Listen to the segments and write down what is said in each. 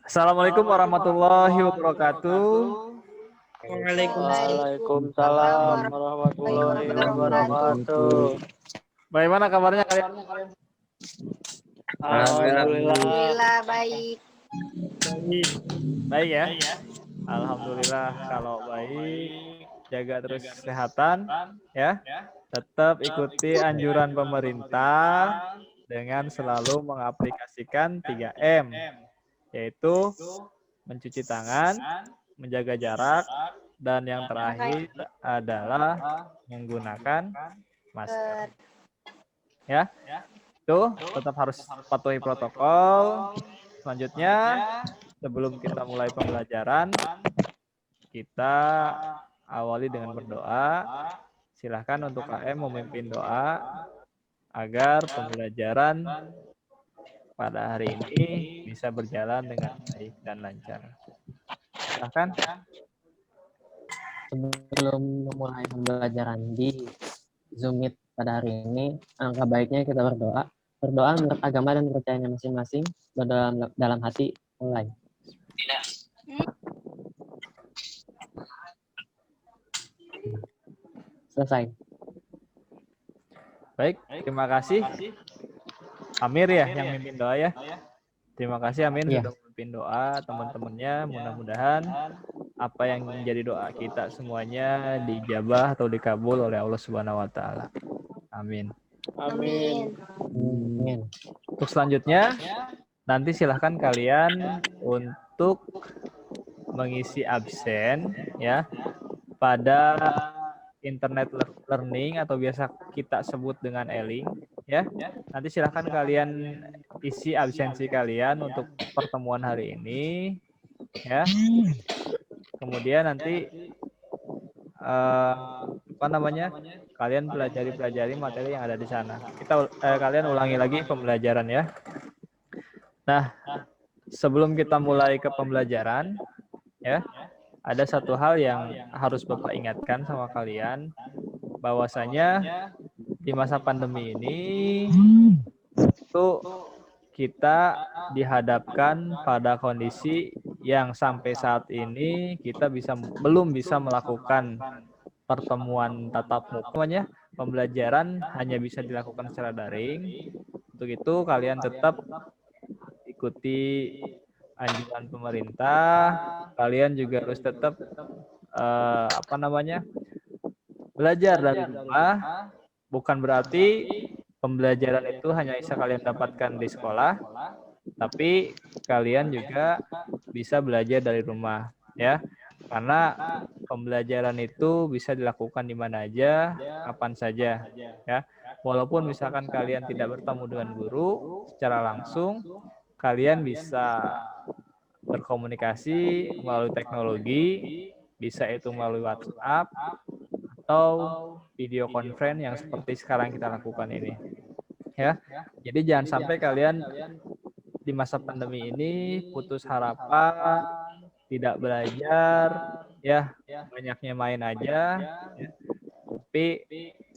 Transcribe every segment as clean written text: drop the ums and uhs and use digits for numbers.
Assalamualaikum warahmatullahi wabarakatuh. Waalaikumsalam warahmatullahi wabarakatuh. Bagaimana kabarnya kalian? Alhamdulillah baik. Baik ya. Alhamdulillah kalau baik. Jaga terus kesehatan ya. Tetap ikuti anjuran pemerintah dengan selalu mengaplikasikan 3M, yaitu mencuci tangan, menjaga jarak, dan yang terakhir adalah menggunakan masker. Ya, itu tetap harus patuhi protokol. Selanjutnya, sebelum kita mulai pembelajaran, kita awali dengan berdoa. Silahkan untuk KM memimpin doa agar pembelajaran pada hari ini bisa berjalan dengan baik dan lancar. Silahkan. Sebelum memulai pembelajaran di Zoom Meet pada hari ini, angka baiknya kita berdoa. Berdoa menurut agama dan kepercayaannya masing-masing, dalam hati, mulai. Selesai. Baik, terima kasih. Amir ya yang memimpin doa ya. Terima kasih Amin sudah memimpin doa teman-temannya. Mudah-mudahan apa yang menjadi doa kita semuanya dijabah atau dikabul oleh Allah Subhanahu wa taala. Amin. Amin. Untuk selanjutnya nanti silahkan kalian untuk mengisi absen ya pada internet learning atau biasa kita sebut dengan e-link ya. Nanti silahkan kalian isi absensi kalian untuk pertemuan hari ini ya. Kemudian nanti kalian pelajari materi yang ada di sana. Kalian ulangi lagi pembelajaran ya. Nah, sebelum kita mulai ke pembelajaran ya, ada satu hal yang harus Bapak ingatkan sama kalian, bahwasanya di masa pandemi ini itu kita dihadapkan pada kondisi yang sampai saat ini kita belum bisa melakukan pertemuan tatap muka. Pembelajaran hanya bisa dilakukan secara daring. Untuk itu kalian tetap ikuti anjuran pemerintah. Kalian juga harus tetap belajar dari rumah. Bukan berarti pembelajaran itu hanya bisa kalian dapatkan di sekolah, tapi kalian juga bisa belajar dari rumah ya. Karena pembelajaran itu bisa dilakukan di mana aja, kapan saja ya. Walaupun misalkan kalian tidak bertemu dengan guru secara langsung, kalian bisa berkomunikasi melalui teknologi, bisa itu melalui WhatsApp atau video conference yang seperti sekarang kita lakukan ini. Ya. Jadi jangan sampai kalian di masa pandemi ini putus harapan, tidak belajar, ya, banyaknya main aja. Ya. Tapi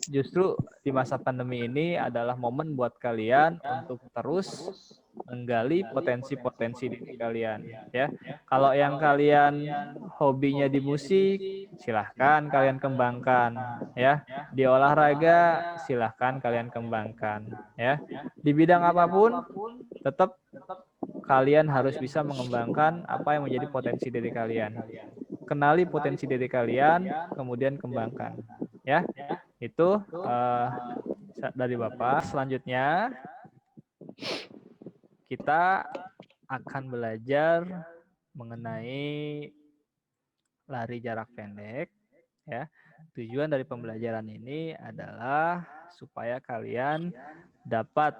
justru di masa pandemi ini adalah momen buat kalian untuk terus menggali potensi-potensi diri kalian ya. Kalau yang kalian hobinya di musik, silahkan kalian kembangkan ya. Di olahraga silahkan kalian kembangkan ya. Di bidang apapun tetap kalian harus bisa mengembangkan apa yang menjadi potensi diri kalian. Kenali potensi diri kalian, kemudian kembangkan ya. Itu dari Bapak. Selanjutnya kita akan belajar mengenai lari jarak pendek ya. Tujuan dari pembelajaran ini adalah supaya kalian dapat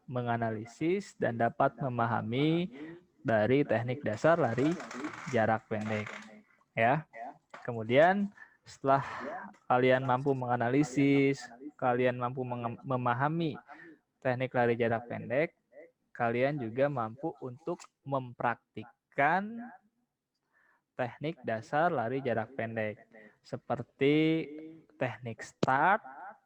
menganalisis dan dapat memahami dari teknik dasar lari jarak pendek ya. Kemudian setelah kalian mampu menganalisis, kalian mampu memahami teknik lari jarak pendek, kalian juga mampu untuk mempraktikkan teknik dasar lari jarak pendek seperti teknik start,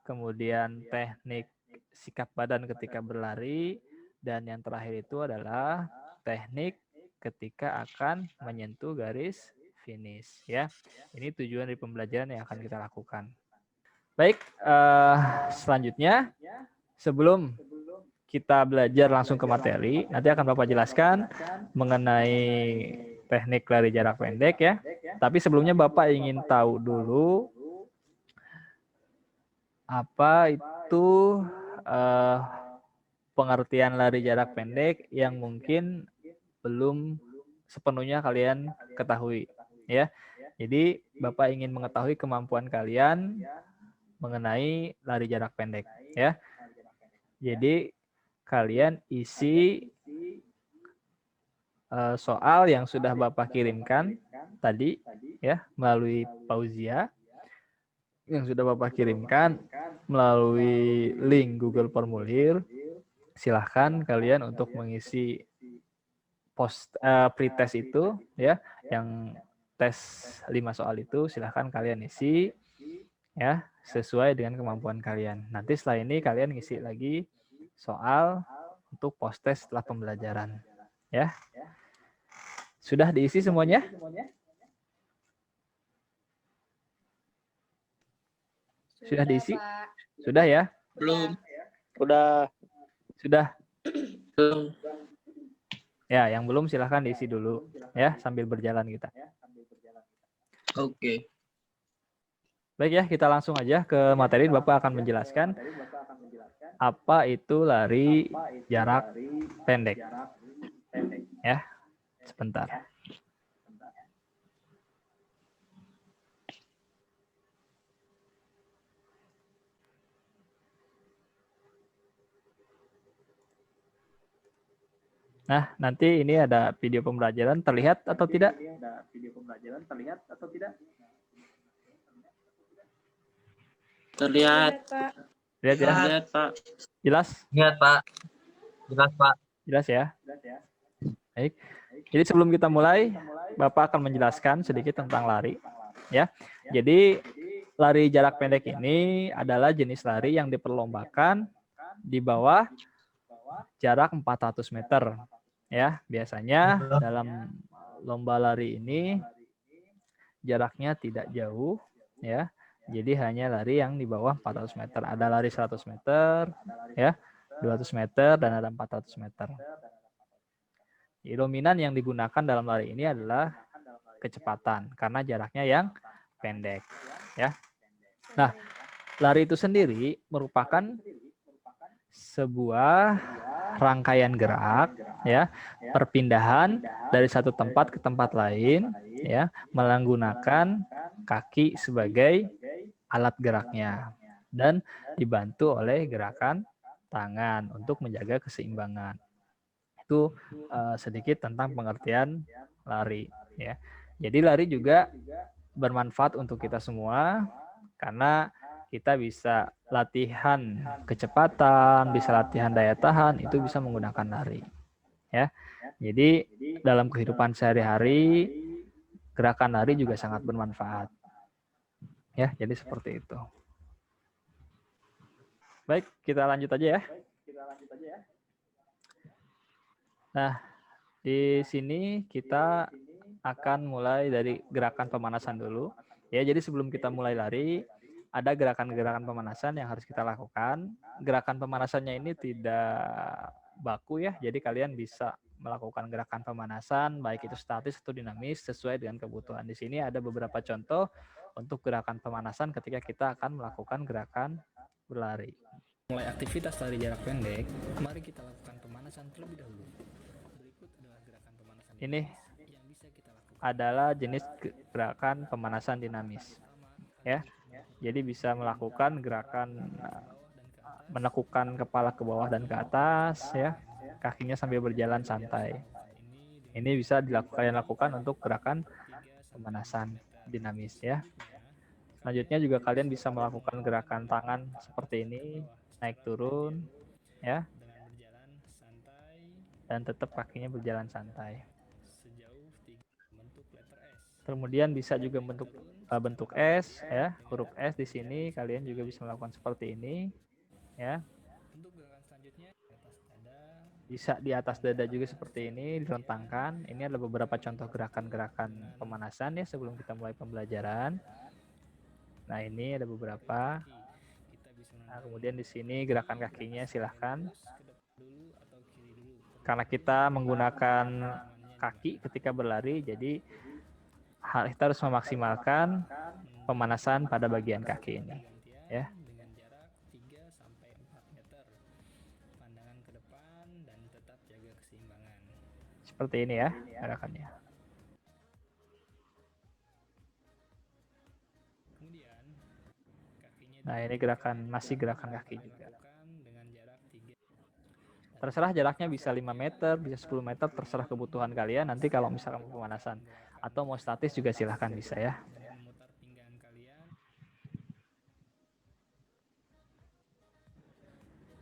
kemudian teknik sikap badan ketika berlari, dan yang terakhir itu adalah teknik ketika akan menyentuh garis finish ya. Ini tujuan dari pembelajaran yang akan kita lakukan. Baik, selanjutnya sebelum kita belajar langsung ke materi, nanti akan Bapak jelaskan mengenai teknik lari jarak pendek ya. Tapi sebelumnya Bapak ingin tahu dulu apa itu pengertian lari jarak pendek yang mungkin belum sepenuhnya kalian ketahui ya. Jadi Bapak ingin mengetahui kemampuan kalian mengenai lari jarak pendek ya. Jadi kalian isi soal yang sudah Bapak kirimkan tadi ya melalui Pauzia yang sudah Bapak kirimkan melalui link Google Formulir. Silahkan kalian untuk mengisi pretest itu ya, yang tes 5 soal itu silahkan kalian isi ya sesuai dengan kemampuan kalian. Nanti setelah ini kalian ngisi lagi soal untuk post test setelah pembelajaran ya. Sudah diisi semuanya? Sudah diisi? Sudah ya? Belum. Sudah. Belum. Ya, yang belum silahkan diisi dulu ya sambil berjalan kita. Oke. Baik ya, kita langsung aja ke materi. Bapak akan menjelaskan apa itu lari jarak pendek. Ya, sebentar. Nah, nanti ini ada video pembelajaran, terlihat atau tidak? Terlihat. Lihat ya? Terlihat, Pak. Jelas? Lihat, Pak. Jelas, Pak. Jelas ya? Baik. Jadi sebelum kita mulai, Bapak akan menjelaskan sedikit tentang lari. Ya. Jadi lari jarak pendek ini adalah jenis lari yang diperlombakan di bawah jarak 400 meter. Ya, biasanya dalam lomba lari ini jaraknya tidak jauh ya. Jadi hanya lari yang di bawah 400 meter. Ada lari 100 meter ya, 200 meter dan ada 400 meter. Jadi dominan yang digunakan dalam lari ini adalah kecepatan karena jaraknya yang pendek ya. Nah, lari itu sendiri merupakan sebuah rangkaian gerak ya, perpindahan dari satu tempat ke tempat lain ya, menggunakan kaki sebagai alat geraknya dan dibantu oleh gerakan tangan untuk menjaga keseimbangan. Itu sedikit tentang pengertian lari ya. Jadi lari juga bermanfaat untuk kita semua karena kita bisa latihan kecepatan, bisa latihan daya tahan, itu bisa menggunakan lari. Ya. Jadi dalam kehidupan sehari-hari gerakan lari juga sangat bermanfaat. Ya, jadi seperti itu. Baik, kita lanjut aja ya. Nah, di sini kita akan mulai dari gerakan pemanasan dulu. Ya, jadi sebelum kita mulai lari, ada gerakan-gerakan pemanasan yang harus kita lakukan. Gerakan pemanasannya ini tidak baku ya, jadi kalian bisa melakukan gerakan pemanasan, baik itu statis atau dinamis, sesuai dengan kebutuhan. Di sini ada beberapa contoh untuk gerakan pemanasan ketika kita akan melakukan gerakan berlari. Mulai aktivitas lari jarak pendek, mari kita lakukan pemanasan terlebih dahulu. Berikut adalah gerakan pemanasan ini yang bisa kita lakukan. Adalah jenis gerakan pemanasan dinamis. Ya. Jadi bisa melakukan gerakan menekukkan kepala ke bawah dan ke atas ya, kakinya sambil berjalan santai. Ini bisa kalian lakukan untuk gerakan pemanasan dinamis ya. Selanjutnya juga kalian bisa melakukan gerakan tangan seperti ini, naik turun ya. Dan tetap kakinya berjalan santai. Kemudian bisa juga bentuk S ya, huruf S di sini kalian juga bisa melakukan seperti ini ya. Untuk gerakan selanjutnya atas dada Bisa di atas dada juga seperti ini, direntangkan. Ini adalah beberapa contoh gerakan-gerakan pemanasan ya sebelum kita mulai pembelajaran. Nah, ini ada beberapa. Nah, kemudian di sini gerakan kakinya silahkan. Karena kita menggunakan kaki ketika berlari, jadi kita harus memaksimalkan pemanasan pada bagian kaki ini. Ya. Seperti ini ya gerakannya. Nah, ini masih gerakan kaki juga. Terserah jaraknya bisa 5 meter, bisa 10 meter, terserah kebutuhan kalian. Nanti kalau misalkan mau pemanasan atau mau statis juga silahkan bisa ya.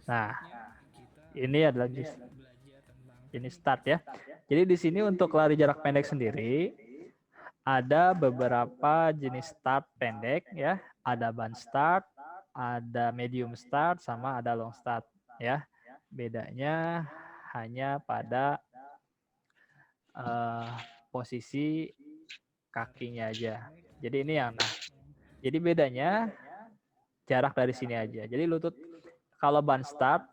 Nah, ini adalah jenis start ya. Jadi di sini untuk lari jarak pendek sendiri ada beberapa jenis start pendek ya. Ada band start, ada medium start, sama ada long start ya. Bedanya hanya pada posisi kakinya aja. Jadi ini yang jadi bedanya jarak dari sini aja. Jadi lutut kalau band start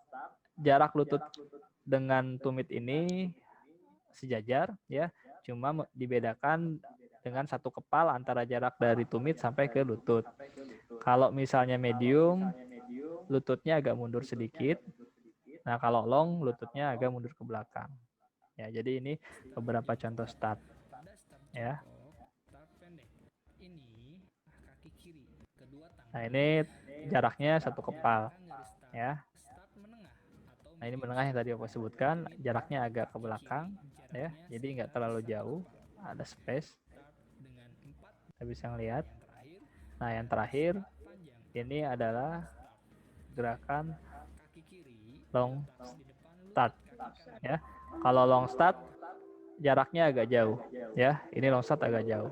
jarak lutut dengan tumit ini sejajar ya. Cuma dibedakan dengan satu kepal antara jarak dari tumit sampai ke lutut. Kalau misalnya medium, lututnya agak mundur sedikit. Nah, kalau long, lututnya agak mundur ke belakang. Ya, jadi ini beberapa contoh start. Ya. Nah, ini jaraknya satu kepal. Ya. Nah, ini menengah yang tadi aku sebutkan, jaraknya agak ke belakang. Ya, jadi nggak terlalu jauh. Ada space. Kita bisa ngelihat. Nah, yang terakhir ini adalah gerakan long start ya. Kalau long start jaraknya agak jauh ya. Ini long start agak jauh.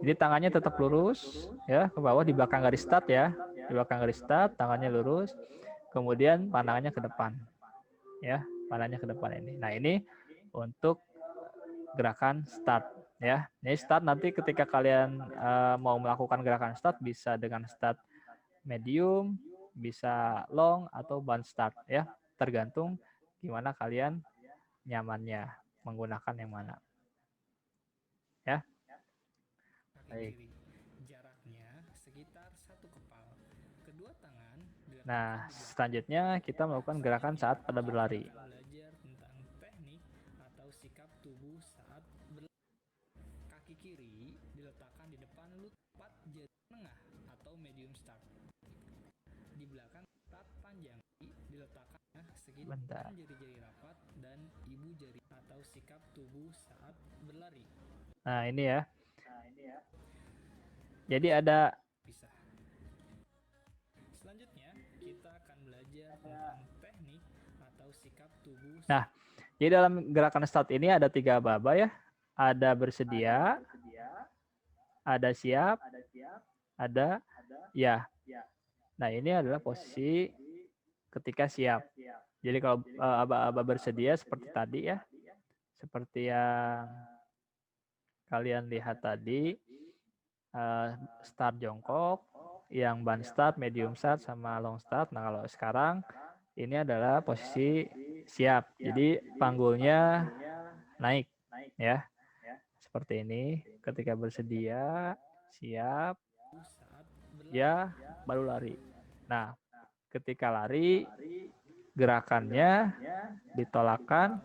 Jadi tangannya tetap lurus ya ke bawah di belakang garis start ya. Di belakang garis start tangannya lurus. Kemudian pandangannya ke depan. Ya, pandangannya ke depan ini. Nah, ini untuk gerakan start ya. Ini start nanti ketika kalian mau melakukan gerakan start bisa dengan start medium, bisa long atau band start ya. Tergantung gimana kalian nyamannya menggunakan yang mana. Ya. Baik. Nah, selanjutnya kita melakukan gerakan saat pada berlari. Bentar. Nah, ini ya. Jadi ada Nah, jadi dalam gerakan start ini ada 3 aba-aba ya. Ada bersedia, ada siap, ada ya. Nah, ini adalah posisi ketika siap. Jadi kalau aba-aba bersedia seperti tadi ya. Seperti yang kalian lihat tadi, start jongkok, yang band start, medium start, sama long start. Nah, kalau sekarang ini adalah posisi siap. Jadi panggulnya naik ya. Seperti ini. Ketika bersedia, siap, ya, baru lari. Nah, ketika lari, gerakannya ditolakkan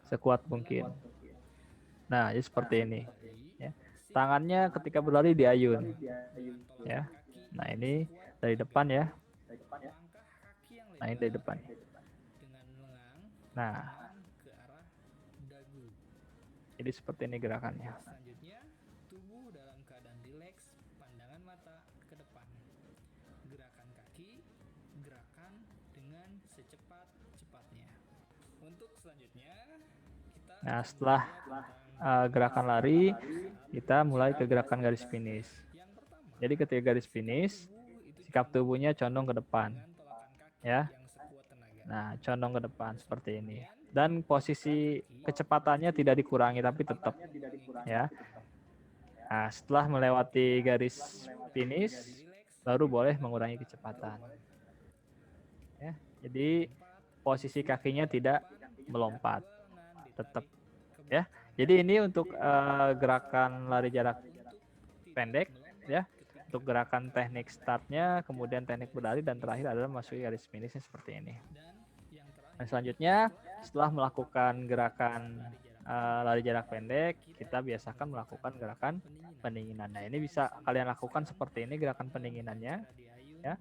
sekuat mungkin. Nah, jadi seperti ini. Ya. Tangannya ketika berlari diayun. Ya. Nah, ini dari depan ya. Nah, ini dari depan. Nah, jadi seperti ini gerakannya. Nah, setelah gerakan lari, kita mulai ke gerakan garis finish. Jadi ketika garis finish, sikap tubuhnya condong ke depan. Ya. Nah, condong ke depan seperti ini. Dan posisi kecepatannya tidak dikurangi tapi tetap ya. Nah, setelah melewati garis finish baru boleh mengurangi kecepatan. Ya. Jadi posisi kakinya tidak melompat. Tetap ya. Jadi ini untuk gerakan lari jarak pendek ya. Untuk gerakan teknik startnya, kemudian teknik berlari, dan terakhir adalah masuki garis finishnya seperti ini. Dan selanjutnya setelah melakukan gerakan lari jarak pendek, kita biasakan melakukan gerakan pendinginan. Nah, ini bisa kalian lakukan seperti ini gerakan pendinginannya ya.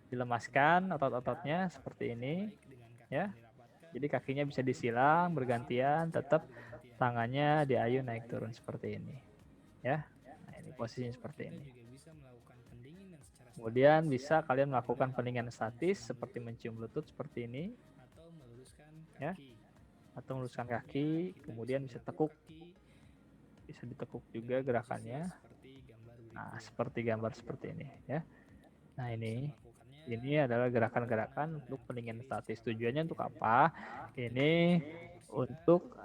Dilemaskan otot-ototnya seperti ini ya. Jadi kakinya bisa disilang bergantian, tetap tangannya diayun naik turun seperti ini ya. Nah, ini posisinya seperti ini. Kemudian bisa kalian melakukan pendinginan statis seperti mencium lutut seperti ini ya, atau meluruskan kaki, kemudian bisa tekuk, bisa ditekuk juga gerakannya. Nah, seperti gambar seperti ini ya. Nah, ini adalah gerakan-gerakan untuk pendinginan statis. Tujuannya untuk apa? Ini untuk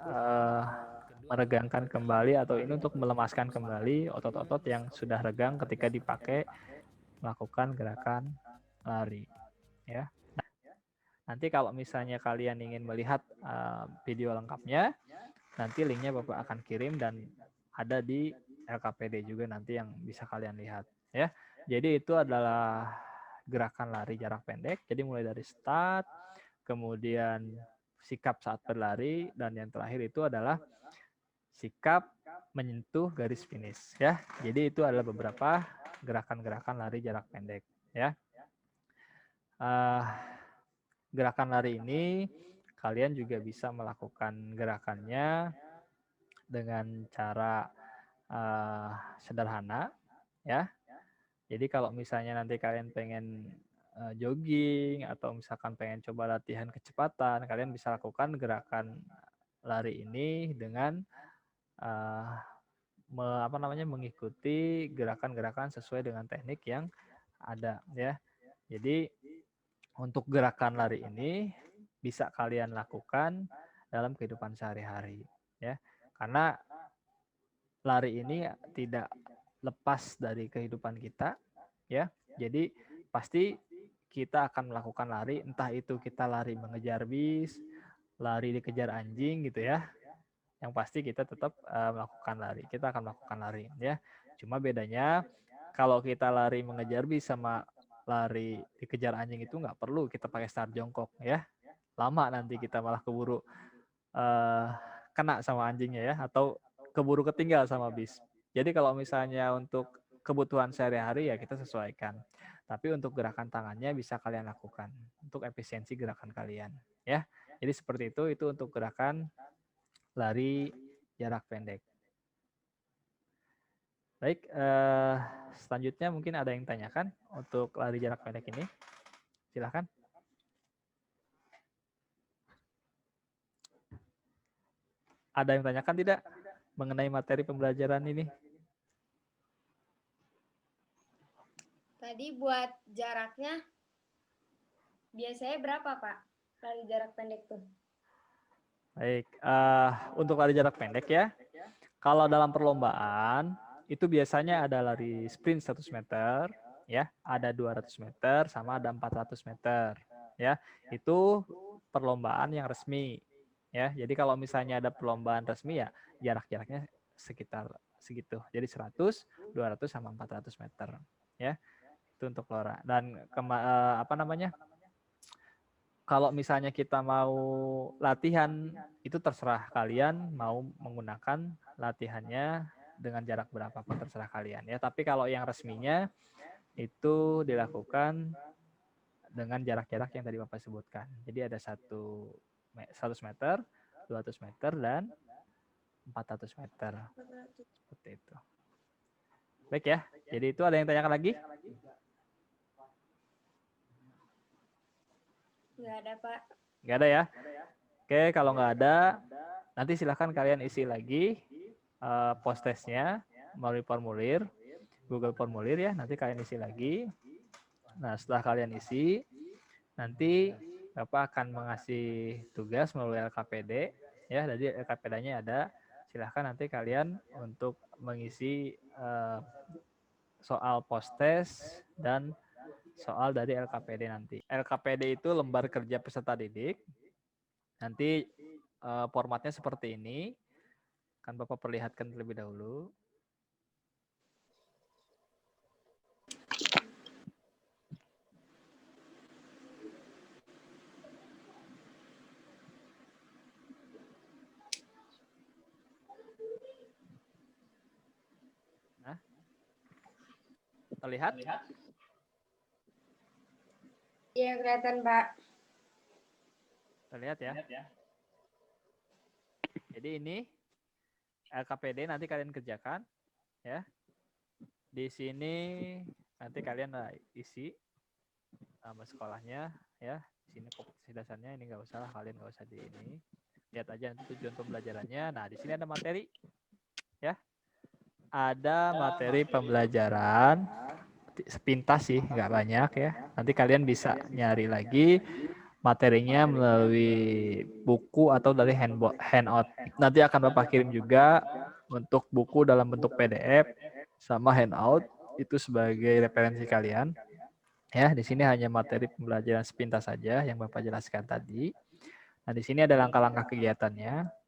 meregangkan kembali, atau ini untuk melemaskan kembali otot-otot yang sudah regang ketika dipakai melakukan gerakan lari ya. Nanti kalau misalnya kalian ingin melihat video lengkapnya, nanti linknya Bapak akan kirim dan ada di LKPD juga nanti yang bisa kalian lihat ya. Jadi itu adalah gerakan lari jarak pendek. Jadi mulai dari start, kemudian sikap saat berlari, dan yang terakhir itu adalah sikap menyentuh garis finish ya. Jadi itu adalah beberapa gerakan-gerakan lari jarak pendek ya. Gerakan lari ini kalian juga bisa melakukan gerakannya dengan cara sederhana ya. Jadi kalau misalnya nanti kalian pengen jogging atau misalkan pengen coba latihan kecepatan, kalian bisa lakukan gerakan lari ini dengan mengikuti gerakan-gerakan sesuai dengan teknik yang ada ya. Jadi untuk gerakan lari ini bisa kalian lakukan dalam kehidupan sehari-hari ya. Karena lari ini tidak lepas dari kehidupan kita ya. Jadi pasti kita akan melakukan lari, entah itu kita lari mengejar bis, lari dikejar anjing gitu ya. Yang pasti kita tetap melakukan lari. Kita akan melakukan lari ya. Cuma bedanya kalau kita lari mengejar bis sama lari dikejar anjing itu nggak perlu kita pakai start jongkok ya. Lama nanti kita malah keburu kena sama anjingnya ya, atau keburu ketinggal sama bis. Jadi kalau misalnya untuk kebutuhan sehari-hari ya kita sesuaikan. Tapi untuk gerakan tangannya bisa kalian lakukan untuk efisiensi gerakan kalian ya. Jadi seperti itu untuk gerakan lari jarak pendek. Baik, selanjutnya mungkin ada yang tanyakan untuk lari jarak pendek ini. Silahkan. Ada yang tanyakan tidak mengenai materi pembelajaran ini? Tadi buat jaraknya biasanya berapa, Pak? Lari jarak pendek tuh. Baik, untuk lari jarak pendek ya. Kalau dalam perlombaan itu biasanya ada lari sprint 100 meter, ya, ada 200 meter, sama ada 400 meter, ya. Itu perlombaan yang resmi, ya. Jadi kalau misalnya ada perlombaan resmi ya jarak-jaraknya sekitar segitu. Jadi 100, 200 sama 400 meter, ya. Itu untuk lora. Dan kalau misalnya kita mau latihan, itu terserah kalian mau menggunakan latihannya dengan jarak berapapun, terserah kalian ya. Tapi kalau yang resminya itu dilakukan dengan jarak-jarak yang tadi Bapak sebutkan. Jadi ada 100 meter, 200 meter, dan 400 meter. Seperti itu. Baik ya, jadi itu ada yang tanyakan lagi? Nggak ada, Pak. Nggak ada ya? Oke, kalau nggak ada, nanti silahkan kalian isi lagi post testnya melalui formulir, Google Formulir ya, nanti kalian isi lagi. Nah, setelah kalian isi, nanti Bapak akan mengasih tugas melalui LKPD, ya. Jadi LKPD-nya ada. Silahkan nanti kalian untuk mengisi soal post-test dan soal dari LKPD nanti. LKPD itu lembar kerja peserta didik. Nanti formatnya seperti ini. Akan Bapak perlihatkan terlebih dahulu. Nah, terlihat? Iya, kelihatan, Pak. Terlihat ya? Jadi ini LKPD nanti kalian kerjakan, ya. Di sini nanti kalian isi nama sekolahnya, ya. Di sini kompetensi dasarnya ini nggak usah lah, kalian nggak usah di ini. Lihat aja nanti tujuan pembelajarannya. Nah, di sini ada materi, ya. Ada materi pembelajaran sepintas sih, nggak banyak ya. Nanti kalian bisa nyari lagi materinya melalui buku atau dari handout. Nanti akan Bapak kirim juga untuk buku dalam bentuk PDF sama handout itu sebagai referensi kalian. Ya, di sini hanya materi pembelajaran sepintas saja yang Bapak jelaskan tadi. Nah, di sini ada langkah-langkah kegiatannya.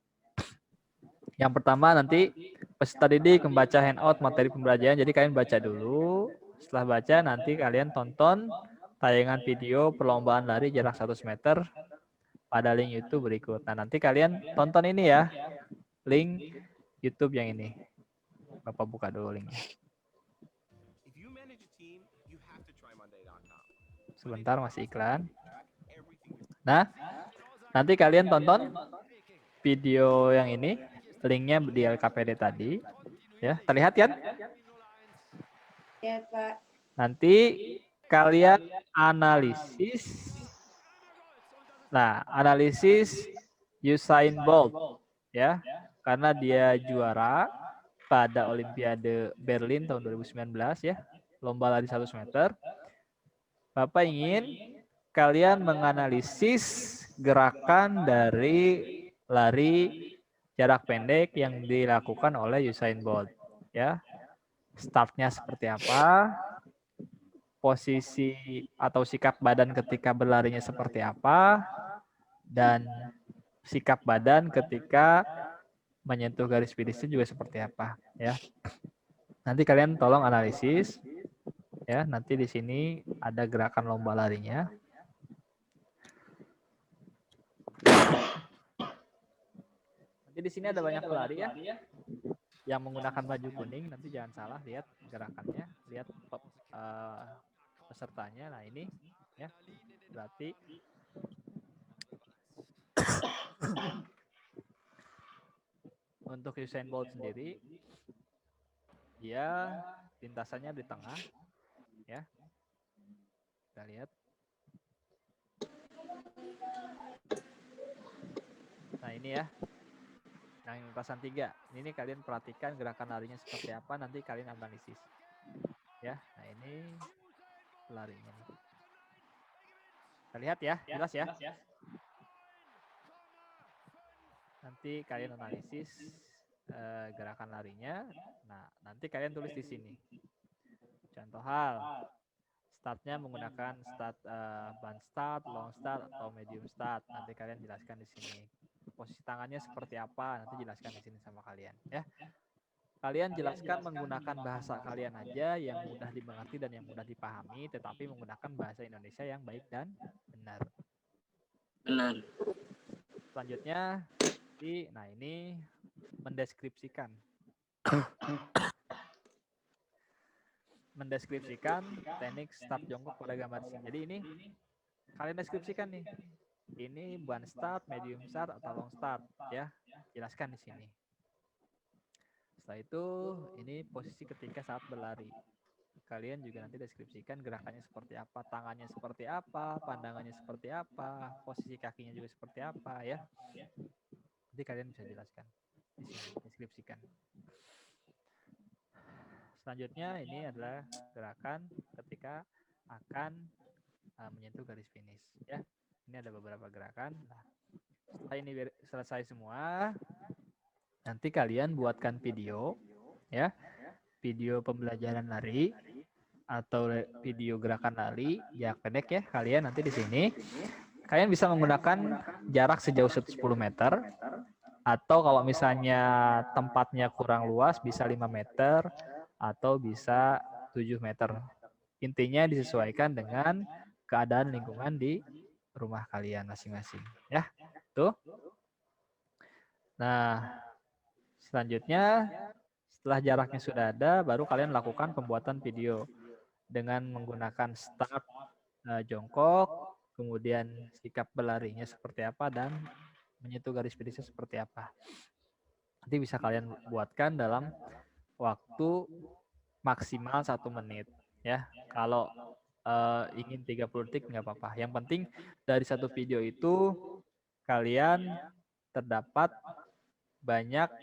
Yang pertama nanti peserta didik membaca handout materi pembelajaran. Jadi kalian baca dulu. Setelah baca nanti kalian tonton tayangan video perlombaan lari jarak 100 meter pada link YouTube berikut. Nah, nanti kalian tonton ini ya. Link YouTube yang ini. Bapak buka dulu linknya. Sebentar, masih iklan. Nah, nanti kalian tonton video yang ini. Linknya di LKPD tadi. Ya, terlihat kan? Lihat, Pak. Nanti kalian analisis. Nah, analisis Usain Bolt, ya, karena dia juara pada Olimpiade Berlin tahun 2019 ya, lomba lari 100 meter. Bapak ingin kalian menganalisis gerakan dari lari jarak pendek yang dilakukan oleh Usain Bolt, ya. Startnya seperti apa, posisi atau sikap badan ketika berlarinya seperti apa, dan sikap badan ketika menyentuh garis finishnya juga seperti apa, ya. Nanti kalian tolong analisis, ya. Nanti di sini ada gerakan lomba larinya. Nanti di sini ada banyak pelari ya yang menggunakan baju kuning. Nanti jangan salah lihat gerakannya, lihat pesertanya. Nah, ini ya. Berarti untuk Usain Bolt sendiri dia lintasannya di tengah, ya. Kita lihat. Nah, ini ya. Yang lintasan 3. Ini kalian perhatikan gerakan larinya seperti apa, nanti kalian analisis. Ya, nah ini larinya. Kita lihat ya, jelas ya. Nanti kalian analisis gerakan larinya. Nah, nanti kalian tulis di sini. Contoh hal, startnya menggunakan band start, long start, atau medium start. Nanti kalian jelaskan di sini. Posisi tangannya seperti apa, nanti jelaskan di sini sama kalian. Ya, kalian jelaskan menggunakan bahasa kalian aja yang mudah dimengerti dan yang mudah dipahami, tetapi menggunakan bahasa Indonesia yang baik dan benar. Benar. Selanjutnya, nah ini mendeskripsikan. Mendeskripsikan teknik start jongkok pada gambar sini. Jadi ini kalian deskripsikan nih. Ini band start, medium start, atau long start, ya. Jelaskan di sini. Setelah itu, ini posisi ketika saat berlari. Kalian juga nanti deskripsikan gerakannya seperti apa, tangannya seperti apa, pandangannya seperti apa, posisi kakinya juga seperti apa, ya. Nanti kalian bisa jelaskan di sini, deskripsikan. Selanjutnya ini adalah gerakan ketika akan menyentuh garis finish, ya. Ini ada beberapa gerakan. Nah, setelah ini selesai semua, nanti kalian buatkan video, ya, video pembelajaran lari atau video gerakan lari jarak pendek ya. Kalian nanti di sini, kalian bisa menggunakan jarak sejauh 10 meter, atau kalau misalnya tempatnya kurang luas bisa 5 meter atau bisa 7 meter. Intinya disesuaikan dengan keadaan lingkungan di rumah kalian masing-masing, ya. Tuh. Nah, selanjutnya setelah jaraknya sudah ada, baru kalian lakukan pembuatan video dengan menggunakan start jongkok, kemudian sikap berlarinya seperti apa, dan menyentuh garis finishnya seperti apa. Nanti bisa kalian buatkan dalam waktu maksimal 1 menit, ya. Kalau ingin 30 detik nggak apa-apa. Yang penting dari satu video itu kalian terdapat banyak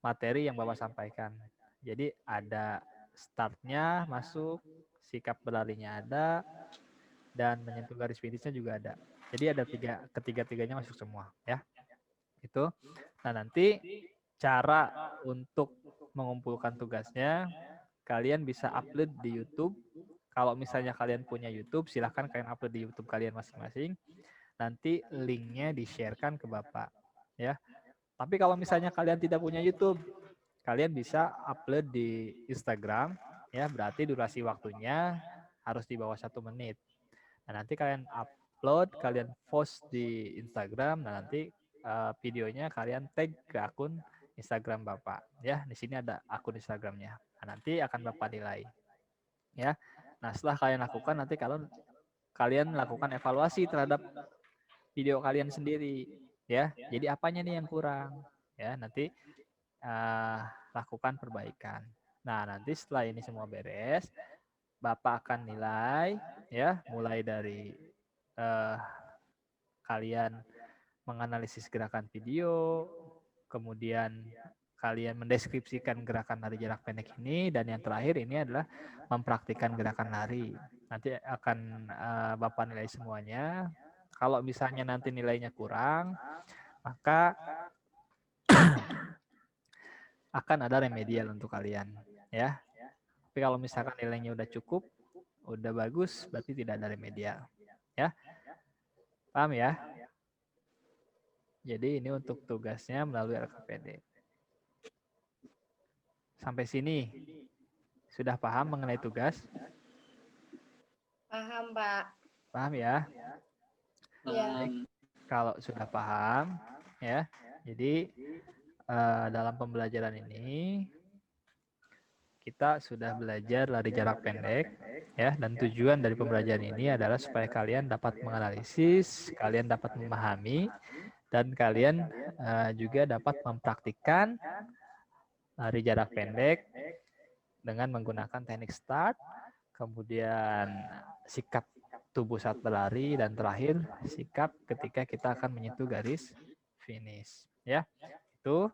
materi yang Bapak sampaikan. Jadi ada startnya masuk, sikap berlarinya ada, dan menyentuh garis finishnya juga ada. Jadi ada ketiga-tiganya masuk semua, ya. Itu. Nah, nanti cara untuk mengumpulkan tugasnya, kalian bisa upload di YouTube. Kalau misalnya kalian punya YouTube, silahkan kalian upload di YouTube kalian masing-masing. Nanti linknya di-sharekan ke Bapak, ya. Tapi kalau misalnya kalian tidak punya YouTube, kalian bisa upload di Instagram, ya. Berarti durasi waktunya harus di bawah 1 menit. Nah, nanti kalian upload, kalian post di Instagram, nah nanti videonya kalian tag ke akun Instagram Bapak, ya. Di sini ada akun Instagramnya. Nah, nanti akan Bapak nilai, ya. Nah, setelah kalian lakukan, nanti kalau kalian lakukan evaluasi terhadap video kalian sendiri, ya. Jadi apanya nih yang kurang, ya. Nanti lakukan perbaikan. Nah, nanti setelah ini semua beres, Bapak akan nilai, ya, mulai dari kalian menganalisis gerakan video, kemudian kalian mendeskripsikan gerakan lari jarak pendek ini, dan yang terakhir ini adalah mempraktikkan gerakan lari. Nanti akan Bapak nilai semuanya. Kalau misalnya nanti nilainya kurang, maka akan ada remedial untuk kalian, ya. Tapi kalau misalkan nilainya udah cukup, udah bagus, berarti tidak ada remedial, ya. Paham ya? Jadi ini untuk tugasnya melalui LKPD. Sampai sini sudah paham mengenai tugas? Paham, Pak. Paham ya? Ya. Kalau sudah paham, ya. Jadi dalam pembelajaran ini kita sudah belajar lari jarak pendek, ya. Dan tujuan dari pembelajaran ini adalah supaya kalian dapat menganalisis, kalian dapat memahami, dan kalian juga dapat mempraktikkan lari jarak pendek dengan menggunakan teknik start, kemudian sikap tubuh saat berlari, dan terakhir sikap ketika kita akan menyentuh garis finish, ya. Itu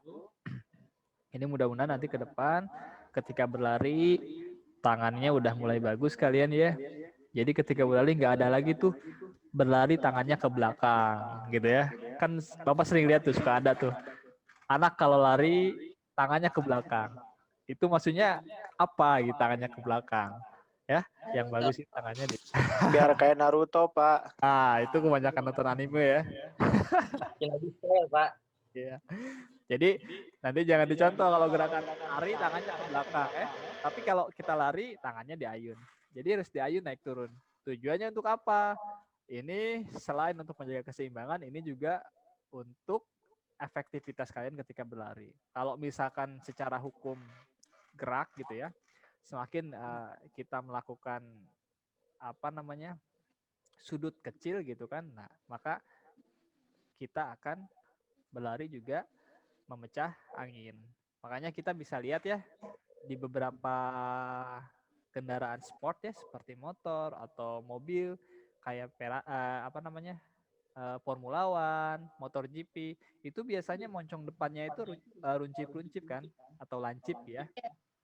ini mudah-mudahan nanti ke depan ketika berlari tangannya udah mulai bagus kalian, ya. Jadi ketika berlari nggak ada lagi tuh berlari tangannya ke belakang gitu, ya. Kan Bapak sering lihat tuh, suka ada tuh anak kalau lari tangannya ke belakang. Itu maksudnya apa gitu, tangannya ke belakang, ya. Yang bagus sih tangannya di. Biar kayak Naruto, Pak. Itu kebanyakan nonton anime, ya. Lagi saya, Pak. Iya. Jadi nanti jangan dicontoh kalau gerakan lari tangannya ke belakang, Tapi kalau kita lari tangannya diayun. Jadi harus diayun naik turun. Tujuannya untuk apa? Ini selain untuk menjaga keseimbangan, ini juga untuk efektivitas kalian ketika berlari. Kalau misalkan secara hukum gerak gitu, ya, semakin kita melakukan sudut kecil gitu kan, nah maka kita akan berlari juga memecah angin. Makanya kita bisa lihat, ya, di beberapa kendaraan sport, ya, seperti motor atau mobil kayak Formula One, motor GP, itu biasanya moncong depannya itu runcip-runcip kan, atau lancip, ya.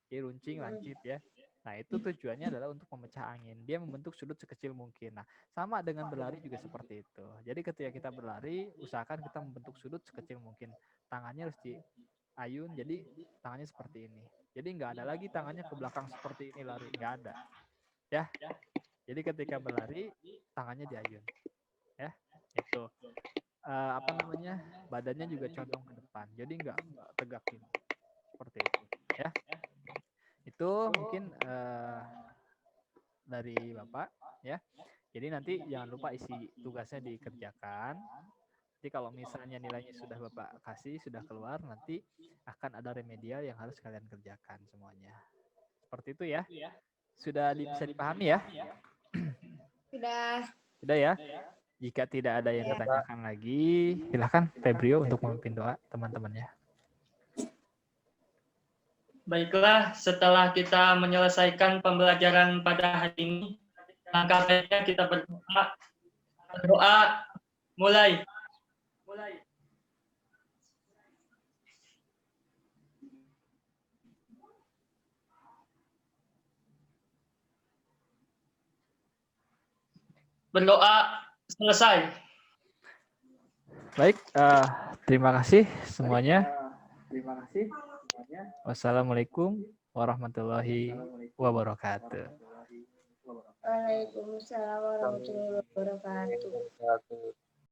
Runcing, lancip, ya. Nah, itu tujuannya adalah untuk memecah angin. Dia membentuk sudut sekecil mungkin. Nah, sama dengan berlari juga seperti itu. Jadi ketika kita berlari, usahakan kita membentuk sudut sekecil mungkin. Tangannya harus diayun, jadi tangannya seperti ini. Jadi nggak ada lagi tangannya ke belakang seperti ini lari, nggak ada. Ya. Jadi ketika berlari, tangannya diayun. Ya, itu. Apa namanya? Badannya juga condong ke depan. Jadi nggak tegakin. Seperti itu. Ya. Itu mungkin dari Bapak ya. Jadi nanti jangan lupa isi tugasnya dikerjakan. Nanti kalau misalnya nilainya sudah Bapak kasih, sudah keluar, nanti akan ada remedial yang harus kalian kerjakan semuanya. Seperti itu ya. Sudah bisa dipahami ya? Sudah. Sudah ya? Jika tidak ada yang ditanyakan lagi, silakan Febrio untuk memimpin doa teman-temannya. Baiklah, setelah kita menyelesaikan pembelajaran pada hari ini, langkah baiknya kita berdoa. Berdoa, mulai. Berdoa, selesai. Baik, terima kasih semuanya. Wassalamualaikum warahmatullahi wabarakatuh. Waalaikumsalam warahmatullahi wabarakatuh.